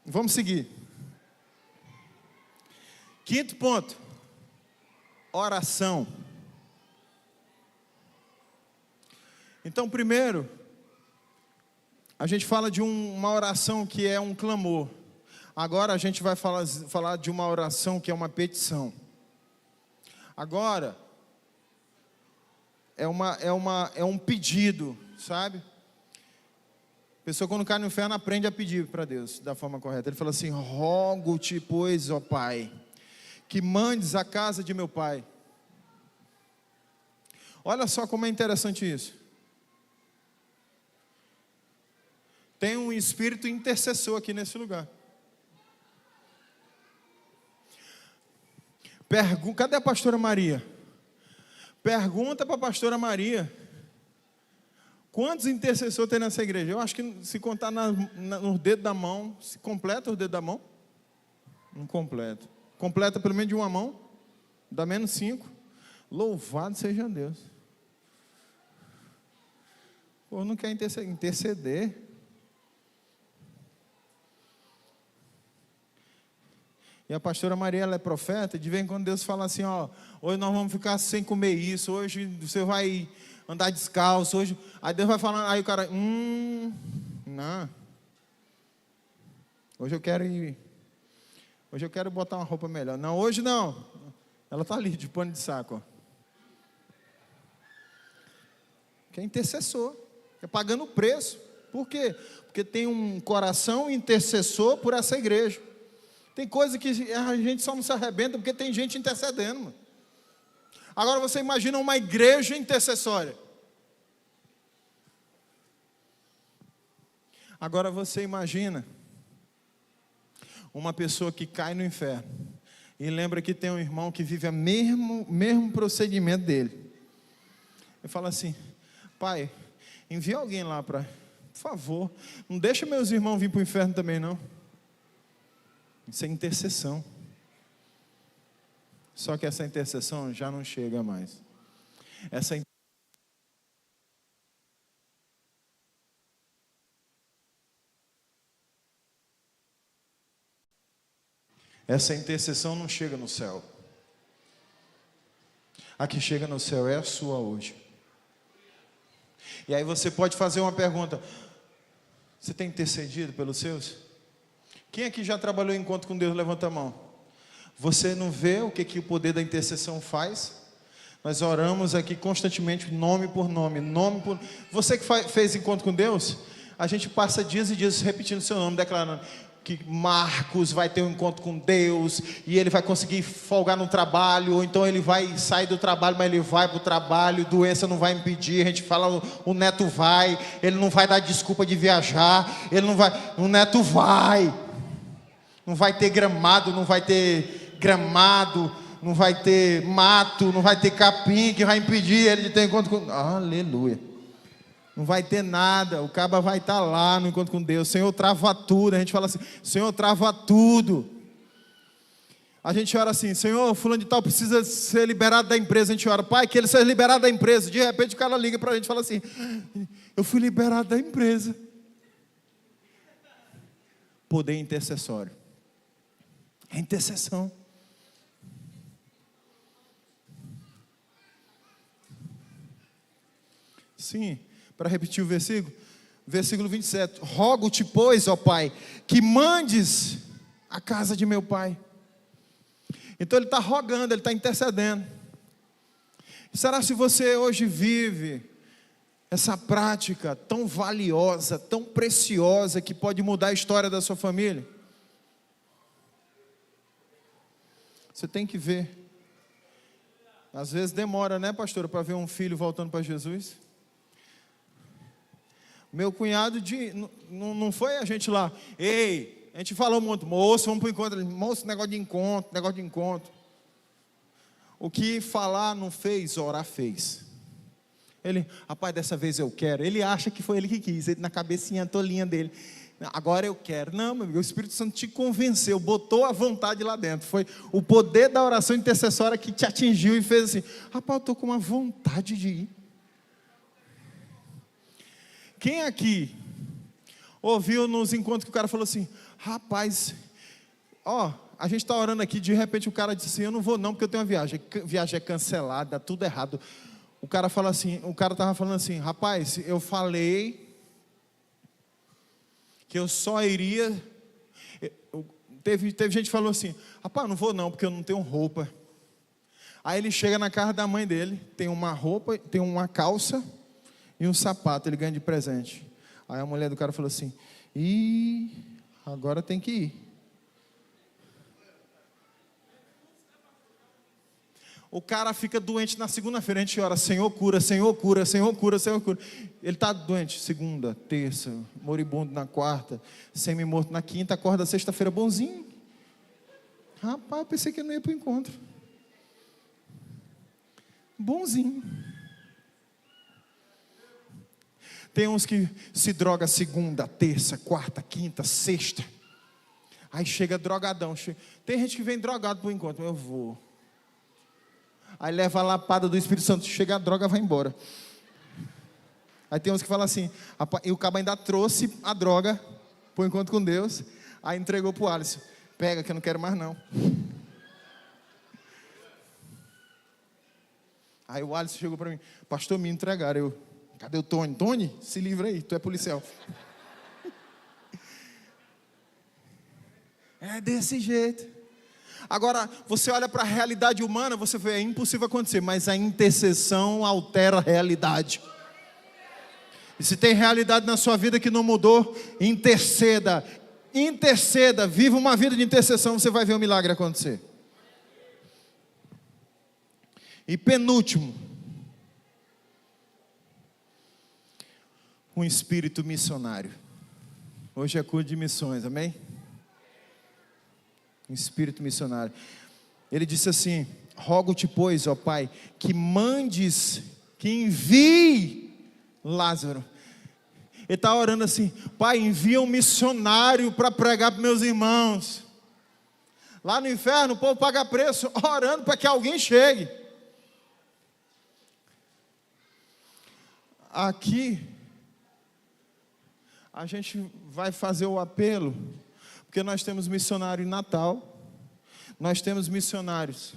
A: Vamos seguir. 5º ponto. Oração. Então, primeiro, a gente fala de uma oração que é um clamor. Agora a gente vai falar de uma oração que é uma petição. Agora, é um pedido, sabe? A pessoa, quando cai no inferno, aprende a pedir para Deus da forma correta. Ele fala assim: rogo-te, pois, ó Pai, que mandes a casa de meu pai. Olha só como é interessante isso. Tem um espírito intercessor aqui nesse lugar. Cadê a pastora Maria? Pergunta para a pastora Maria. Quantos intercessores tem nessa igreja? Eu acho que se contar nos dedos da mão, se completa os dedos da mão? Não completa. Completa pelo menos de uma mão? Dá menos 5. Louvado seja Deus. Pô, não quer interceder. E a pastora Maria, ela é profeta, e de vez em quando Deus fala assim, ó, hoje nós vamos ficar sem comer isso, hoje você vai andar descalço, hoje... Aí Deus vai falando, aí o cara, não. Hoje eu quero botar uma roupa melhor. Não, hoje não. Ela está ali, de pano de saco, ó. Que é intercessor, é pagando o preço. Por quê? Porque tem um coração intercessor por essa igreja. Tem coisa que a gente só não se arrebenta porque tem gente intercedendo, mano. Agora você imagina uma igreja intercessória. Agora você imagina uma pessoa que cai no inferno e lembra que tem um irmão que vive o mesmo procedimento dele. E fala assim, pai, envia alguém lá para, por favor, não deixa meus irmãos vir para o inferno também não. Isso é intercessão. Só que essa intercessão já não chega mais. Essa intercessão não chega no céu. A que chega no céu é a sua hoje. E aí você pode fazer uma pergunta: você tem intercedido pelos seus? Quem aqui já trabalhou em encontro com Deus? Levanta a mão. Você não vê o que o poder da intercessão faz? Nós oramos aqui constantemente, nome por nome. Você que fez encontro com Deus, a gente passa dias e dias repetindo o seu nome, declarando que Marcos vai ter um encontro com Deus, e ele vai conseguir folgar no trabalho, ou então ele vai sair do trabalho, mas ele vai para o trabalho, doença não vai impedir, a gente fala, o neto vai, ele não vai dar desculpa de viajar, o neto vai, não vai ter gramado, não vai ter mato, não vai ter capim que vai impedir ele de ter encontro com... Aleluia. Não vai ter nada, o caba vai estar lá no encontro com Deus. Senhor, trava tudo. A gente fala assim, Senhor, trava tudo. A gente ora assim, Senhor, fulano de tal precisa ser liberado da empresa. A gente ora, Pai, que ele seja liberado da empresa. De repente o cara liga para a gente e fala assim, eu fui liberado da empresa. Poder intercessório. É intercessão. Sim. Para repetir o versículo 27, rogo-te, pois, ó Pai, que mandes a casa de meu pai. Então ele está rogando, ele está intercedendo. Será se você hoje vive essa prática tão valiosa, tão preciosa, que pode mudar a história da sua família? Você tem que ver. Às vezes demora, né, pastora, para ver um filho voltando para Jesus. Meu cunhado, não foi a gente lá, a gente falou muito, moço, vamos para o encontro. Moço, negócio de encontro. O que falar não fez, orar fez. Ele, rapaz, dessa vez eu quero. Ele acha que foi ele que quis, ele na cabecinha tolinha dele. Agora eu quero. Não, meu amigo, o Espírito Santo te convenceu, botou a vontade lá dentro. Foi o poder da oração intercessória que te atingiu e fez assim, rapaz, eu estou com uma vontade de ir. Quem aqui ouviu nos encontros que o cara falou assim, rapaz, a gente está orando aqui, de repente o cara disse assim, eu não vou não, porque eu tenho uma viagem, viagem é cancelada, dá tudo errado. O cara estava falando assim, rapaz, eu falei que eu só iria, teve gente que falou assim, rapaz, não vou não, porque eu não tenho roupa. Aí ele chega na casa da mãe dele, tem uma roupa, tem uma calça e um sapato, ele ganha de presente. Aí a mulher do cara falou assim, agora tem que ir. O cara fica doente na segunda-feira, a gente ora, Senhor cura, Senhor cura, Senhor cura, Senhor cura. Ele está doente segunda, terça, moribundo na quarta, semi-morto na quinta, acorda sexta-feira bonzinho. Rapaz, eu pensei que ele não ia para o encontro. Bonzinho. Tem uns que se droga segunda, terça, quarta, quinta, sexta. Aí chega drogadão. Tem gente que vem drogado para o encontro. Eu vou. Aí leva a lapada do Espírito Santo. Chega a droga, vai embora. Aí tem uns que falam assim. E o cabo ainda trouxe a droga para o encontro com Deus. Aí entregou para o Alisson. Pega que eu não quero mais não. Aí o Alisson chegou para mim. Pastor, me entregaram. Eu, cadê o Tony? Tony, se livra aí, tu é policial. É desse jeito. Agora, você olha para a realidade humana, você vê, é impossível acontecer, mas a intercessão altera a realidade. E se tem realidade na sua vida que não mudou, interceda, interceda, viva uma vida de intercessão, você vai ver o milagre acontecer. E penúltimo, um espírito missionário. Hoje é culto de missões, amém? Um espírito missionário. Ele disse assim: rogo-te, pois, ó Pai, que mandes, que envie Lázaro. Ele está orando assim: Pai, envia um missionário para pregar para meus irmãos. Lá no inferno o povo paga preço, orando para que alguém chegue. Aqui a gente vai fazer o apelo, porque nós temos missionário em Natal, nós temos missionários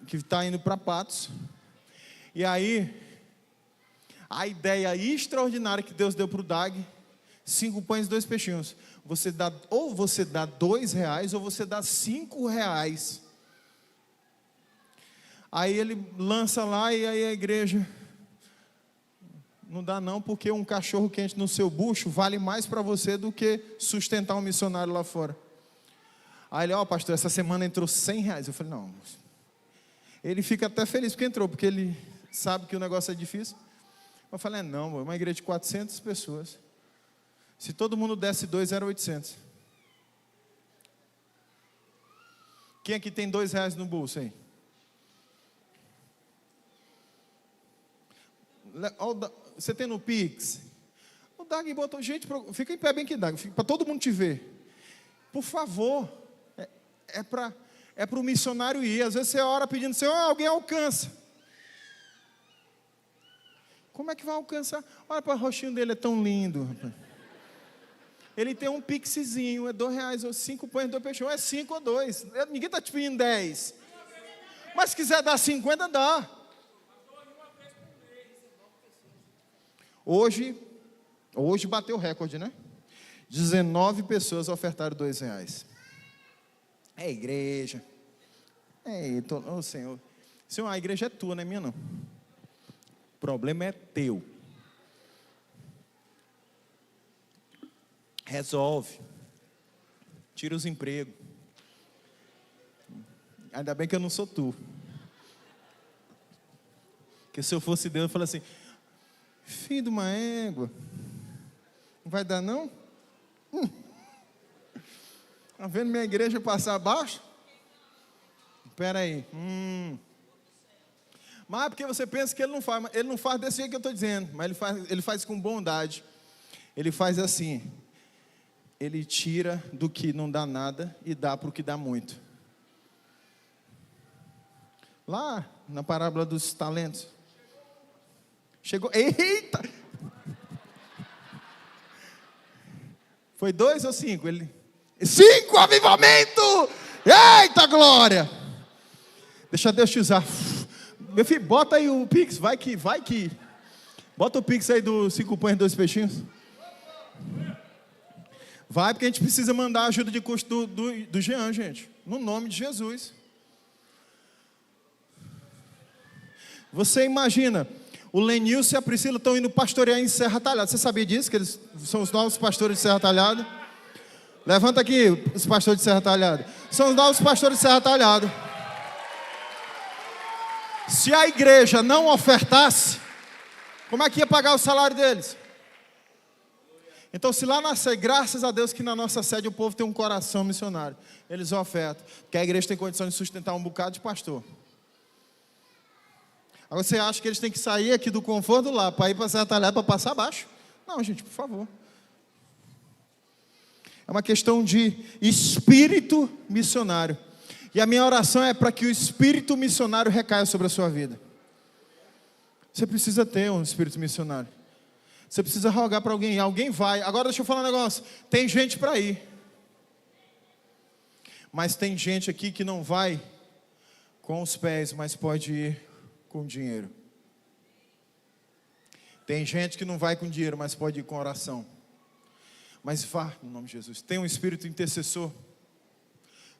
A: que estão indo para Patos, e aí, a ideia extraordinária que Deus deu para o Dag, 5 pães e 2 peixinhos, ou você dá R$2, ou você dá R$5. Aí ele lança lá, e aí a igreja, não dá não, porque um cachorro quente no seu bucho vale mais para você do que sustentar um missionário lá fora. Aí ele, pastor, essa semana entrou R$100. Eu falei, não. Ele fica até feliz porque entrou, porque ele sabe que o negócio é difícil. Eu falei, não, uma igreja de 400 pessoas. Se todo mundo desse 2, era 800. Quem aqui tem R$2 no bolso aí? Você tem no Pix? O Dag botou, gente, fica em pé bem que Dag, para todo mundo te ver. Por favor, é para o missionário ir. Às vezes você ora pedindo, Senhor, alguém alcança. Como é que vai alcançar? Olha para o rostinho dele, é tão lindo. Rapaz. Ele tem um pixezinho, é R$2, ou 5 pães, 2 peixes, é 5 ou 2. Ninguém está te pedindo 10. Mas se quiser dar 50, dá. Hoje bateu o recorde, né? 19 pessoas ofertaram R$2. É igreja. Senhor. Senhor, a igreja é tua, não é minha não. O problema é teu. Resolve. Tira os empregos. Ainda bem que eu não sou tu. Porque se eu fosse Deus, eu falaria assim, filho de uma égua, não vai dar não? Está vendo minha igreja passar abaixo? Espera aí. Mas porque você pensa que ele não faz desse jeito que eu estou dizendo, mas ele faz com bondade. Ele faz assim, ele tira do que não dá nada e dá para o que dá muito. Lá na parábola dos talentos, chegou, eita! Foi 2 ou 5? 5 avivamento! Eita glória! Deixa Deus te usar. Meu filho, bota aí o Pix, vai que. Bota o Pix aí dos 5 pães e 2 peixinhos. Vai, porque a gente precisa mandar a ajuda de custo do Jean, gente. No nome de Jesus. Você imagina, o Lenilson e a Priscila estão indo pastorear em Serra Talhada. Você sabia disso? Que eles são os novos pastores de Serra Talhada? Levanta aqui os pastores de Serra Talhada. São os novos pastores de Serra Talhada. Se a igreja não ofertasse, como é que ia pagar o salário deles? Então, se lá na sede, graças a Deus que na nossa sede o povo tem um coração missionário, eles ofertam, porque a igreja tem condição de sustentar um bocado de pastor. Agora você acha que eles têm que sair aqui do conforto lá, para ir para Serra Talhada, para passar abaixo? Não, gente, por favor. É uma questão de espírito missionário. E a minha oração é para que o espírito missionário recaia sobre a sua vida. Você precisa ter um espírito missionário. Você precisa rogar para alguém, alguém vai. Agora deixa eu falar um negócio, tem gente para ir. Mas tem gente aqui que não vai com os pés, mas pode ir com dinheiro. Tem gente que não vai com dinheiro, mas pode ir com oração. Mas vá, no nome de Jesus. Tem um espírito intercessor.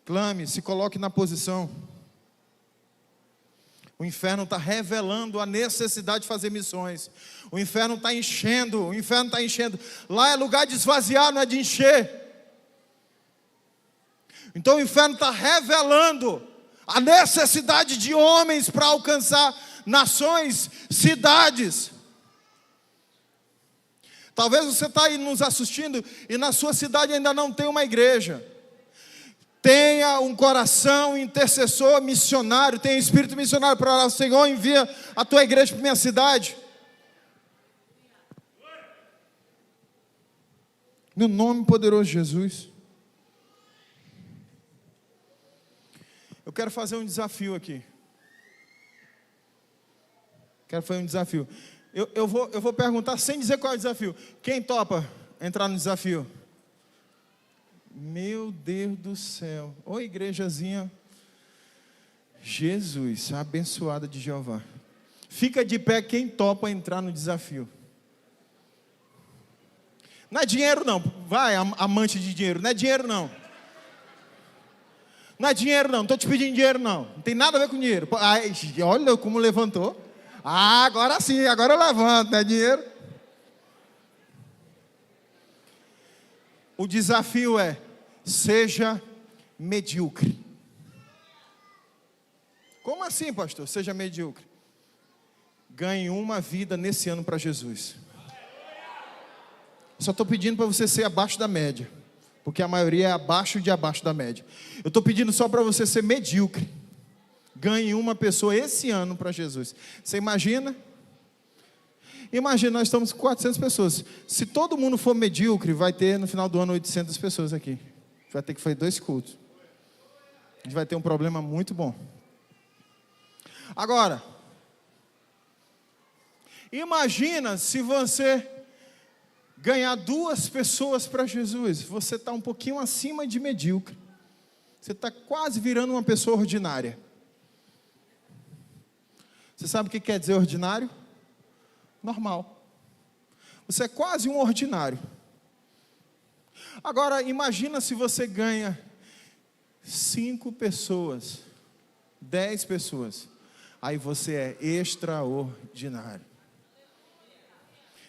A: Clame, se coloque na posição. O inferno está revelando a necessidade de fazer missões. O inferno está enchendo, Lá é lugar de esvaziar, não é de encher. Então o inferno está revelando a necessidade de homens para alcançar nações, cidades. Talvez você está aí nos assistindo e na sua cidade ainda não tem uma igreja. Tenha um coração intercessor, missionário, tenha espírito missionário para orar. Senhor, envia a tua igreja para minha cidade. No nome poderoso de Jesus. Eu quero fazer um desafio aqui. Eu vou perguntar sem dizer qual é o desafio. Quem topa entrar no desafio? Meu Deus do céu. Ô igrejazinha. Jesus, abençoada de Jeová. Fica de pé quem topa entrar no desafio. Não é dinheiro não. Vai, amante de dinheiro. Não é dinheiro não. Não é dinheiro não. Não estou te pedindo dinheiro não. Não tem nada a ver com dinheiro. Ai, olha como levantou. Ah, agora sim. Agora eu levanto. Não é dinheiro. O desafio é: seja medíocre. Como assim, pastor? Seja medíocre. Ganhe uma vida nesse ano para Jesus. Só estou pedindo para você ser abaixo da média, porque a maioria é abaixo da média. Eu estou pedindo só para você ser medíocre. Ganhe uma pessoa esse ano para Jesus. Você imagina? Imagina, nós estamos com 400 pessoas. Se todo mundo for medíocre, vai ter no final do ano 800 pessoas aqui. Vai ter que fazer 2 cultos. A gente vai ter um problema muito bom. Agora, imagina se você ganhar 2 pessoas para Jesus. Você está um pouquinho acima de medíocre. Você está quase virando uma pessoa ordinária. Você sabe o que quer dizer ordinário? Normal. Você é quase um ordinário. Agora, imagina se você ganha 5 pessoas, 10 pessoas. Aí você é extraordinário.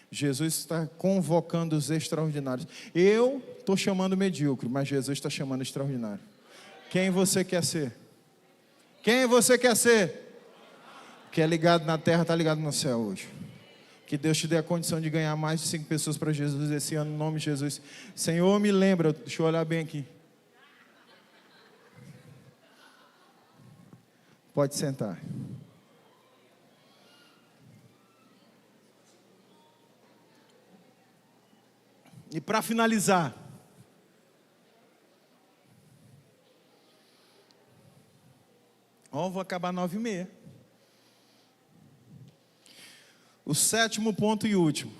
A: Jesus está convocando os extraordinários. Eu estou chamando medíocre, mas Jesus está chamando extraordinário. Quem você quer ser? Quem você quer ser? Que é ligado na terra, está ligado no céu hoje. Que Deus te dê a condição de ganhar mais de 5 pessoas para Jesus esse ano, no nome de Jesus. Senhor, me lembra, deixa eu olhar bem aqui. Pode sentar. E para finalizar, vou acabar 9h30. O 7º ponto e último.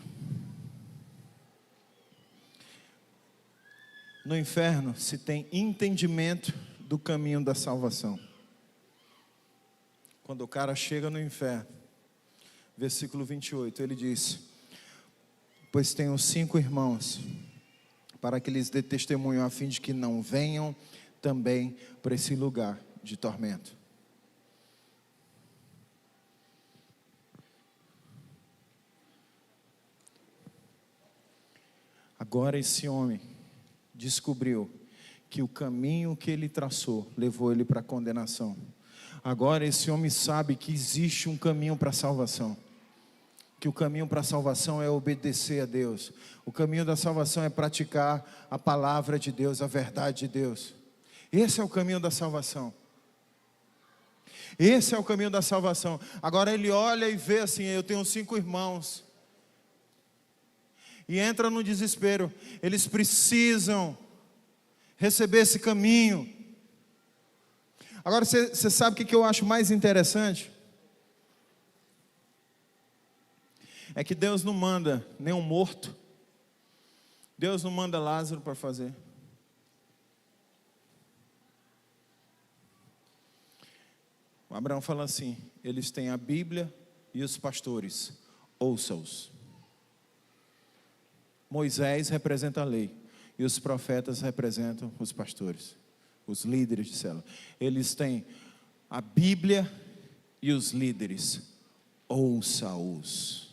A: No inferno se tem entendimento do caminho da salvação. Quando o cara chega no inferno, versículo 28, ele diz: pois tenho 5 irmãos, para que lhes dê testemunho, a fim de que não venham também para esse lugar de tormento. Agora esse homem descobriu que o caminho que ele traçou levou ele para a condenação. Agora esse homem sabe que existe um caminho para a salvação. Que o caminho para a salvação é obedecer a Deus. O caminho da salvação é praticar a palavra de Deus, a verdade de Deus. Esse é o caminho da salvação. Esse é o caminho da salvação. Agora ele olha e vê assim: eu tenho 5 irmãos. E entra no desespero. Eles precisam receber esse caminho. Agora você sabe o que eu acho mais interessante? É que Deus não manda nenhum morto. Deus não manda Lázaro para fazer. O Abraão fala assim: eles têm a Bíblia e os pastores, ouça-os. Moisés representa a lei e os profetas representam os pastores, os líderes de célula. Eles têm a Bíblia e os líderes, ouça-os.